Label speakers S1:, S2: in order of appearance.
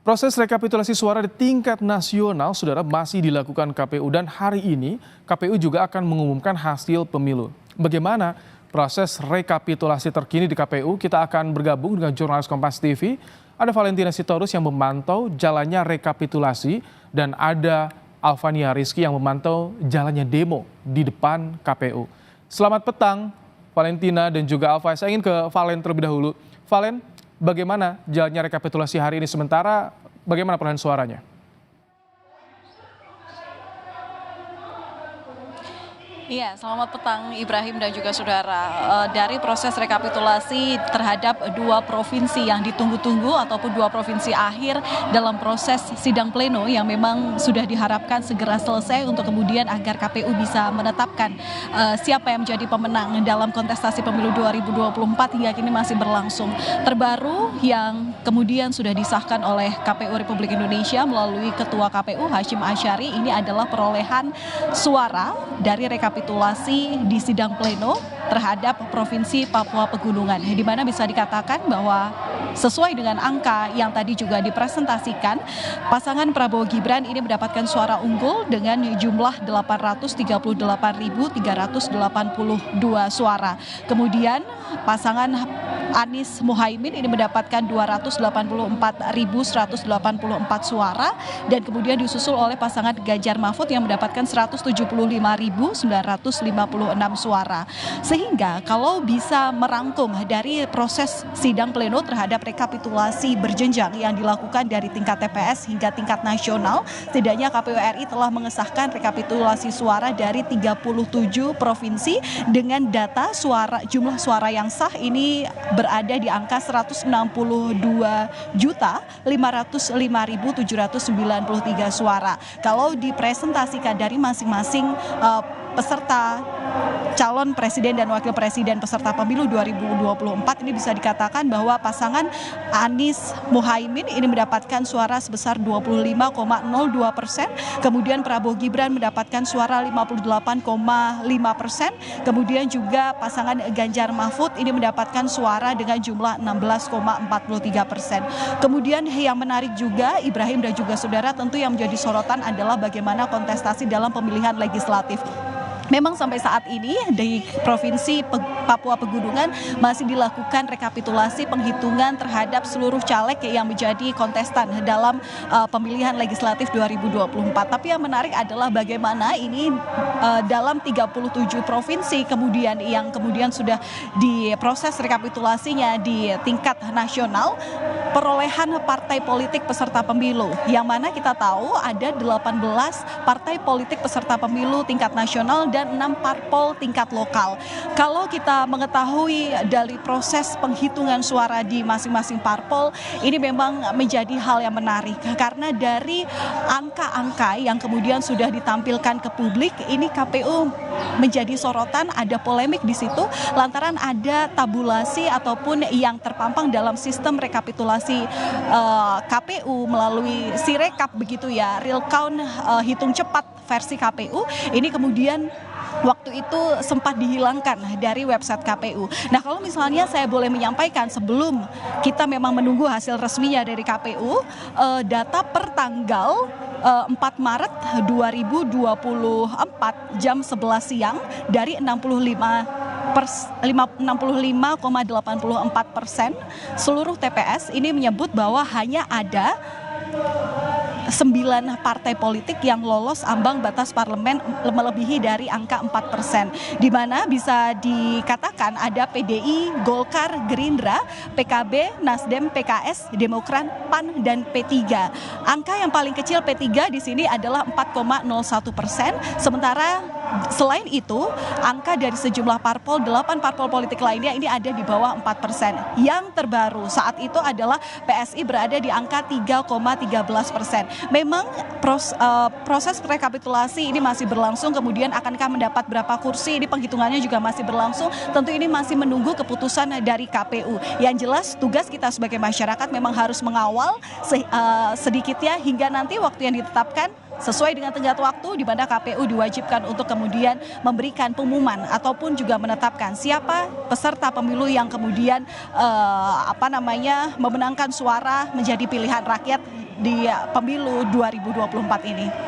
S1: Proses rekapitulasi suara di tingkat nasional, saudara, masih dilakukan KPU dan hari ini KPU juga akan mengumumkan hasil pemilu. Bagaimana proses rekapitulasi terkini di KPU? Kita akan bergabung dengan jurnalis Kompas TV. Ada Valentina Sitorus yang memantau jalannya rekapitulasi dan ada Alvania Rizky yang memantau jalannya demo di depan KPU. Selamat petang, Valentina dan juga Alva. Saya ingin ke Valen terlebih dahulu. Valen, bagaimana jalannya rekapitulasi hari ini, sementara bagaimana perolehan suaranya?
S2: Iya, selamat petang Ibrahim dan juga saudara. Dari proses rekapitulasi terhadap dua provinsi yang ditunggu-tunggu ataupun dua provinsi akhir dalam proses sidang pleno yang memang sudah diharapkan segera selesai untuk kemudian agar KPU bisa menetapkan siapa yang menjadi pemenang dalam kontestasi pemilu 2024 hingga kini masih berlangsung. Terbaru yang kemudian sudah disahkan oleh KPU Republik Indonesia melalui Ketua KPU Hashim Asyari ini adalah perolehan suara dari rekapitulasi di sidang pleno terhadap Provinsi Papua Pegunungan, di mana bisa dikatakan bahwa sesuai dengan angka yang tadi juga dipresentasikan, pasangan Prabowo Gibran ini mendapatkan suara unggul dengan jumlah 838.382 suara. Kemudian pasangan Anies Muhaimin ini mendapatkan 284.184 suara dan kemudian disusul oleh pasangan Ganjar Mahfud yang mendapatkan 175.956 suara. Sehingga kalau bisa merangkum dari proses sidang pleno terhadap rekapitulasi berjenjang yang dilakukan dari tingkat TPS hingga tingkat nasional, setidaknya KPU RI telah mengesahkan rekapitulasi suara dari 37 provinsi dengan data jumlah suara yang sah ini berada di angka 162.505.793 suara. Kalau dipresentasikan dari masing-masing peserta calon presiden dan wakil presiden peserta pemilu 2024 ini bisa dikatakan bahwa pasangan Anies Muhaimin ini mendapatkan suara sebesar 25,02%, kemudian Prabowo Gibran mendapatkan suara 58,5%, kemudian juga pasangan Ganjar Mahfud ini mendapatkan suara dengan jumlah 16,43%. Kemudian yang menarik juga Ibrahim dan juga saudara, tentu yang menjadi sorotan adalah bagaimana kontestasi dalam pemilihan legislatif. Memang sampai saat ini di Provinsi Papua Pegunungan masih dilakukan rekapitulasi penghitungan terhadap seluruh caleg yang menjadi kontestan dalam pemilihan legislatif 2024. Tapi yang menarik adalah bagaimana ini dalam 37 provinsi kemudian yang kemudian sudah diproses rekapitulasinya di tingkat nasional, perolehan partai politik peserta pemilu yang mana kita tahu ada 18 partai politik peserta pemilu tingkat nasional dan 6 parpol tingkat lokal. Kalau kita mengetahui dari proses penghitungan suara di masing-masing parpol, ini memang menjadi hal yang menarik karena dari angka-angka yang kemudian sudah ditampilkan ke publik, ini KPU menjadi sorotan, ada polemik di situ lantaran ada tabulasi ataupun yang terpampang dalam sistem rekapitulasi KPU melalui Sirekap begitu ya, real count hitung cepat versi KPU ini kemudian waktu itu sempat dihilangkan dari website KPU. Nah, kalau misalnya saya boleh menyampaikan sebelum kita memang menunggu hasil resminya dari KPU, data per tanggal 4 Maret 2024 jam 11 siang dari 65,84% seluruh TPS ini menyebut bahwa hanya ada 9 partai politik yang lolos ambang batas parlemen melebihi dari angka 4%, di mana bisa dikatakan ada PDI, Golkar, Gerindra, PKB, Nasdem, PKS, Demokrat, PAN, dan P3. Angka yang paling kecil P3 di sini adalah 4,01%, sementara selain itu angka dari sejumlah parpol, 8 parpol politik lainnya ini ada di bawah 4%. Yang terbaru saat itu adalah PSI berada di angka 3,13%. Memang proses rekapitulasi ini masih berlangsung, kemudian akankah mendapat berapa kursi, ini penghitungannya juga masih berlangsung. Tentu ini masih menunggu keputusan dari KPU. Yang jelas tugas kita sebagai masyarakat memang harus mengawal sedikitnya hingga nanti waktu yang ditetapkan sesuai dengan tenggat waktu di mana KPU diwajibkan untuk kemudian memberikan pengumuman ataupun juga menetapkan siapa peserta pemilu yang kemudian memenangkan suara menjadi pilihan rakyat di pemilu 2024 ini.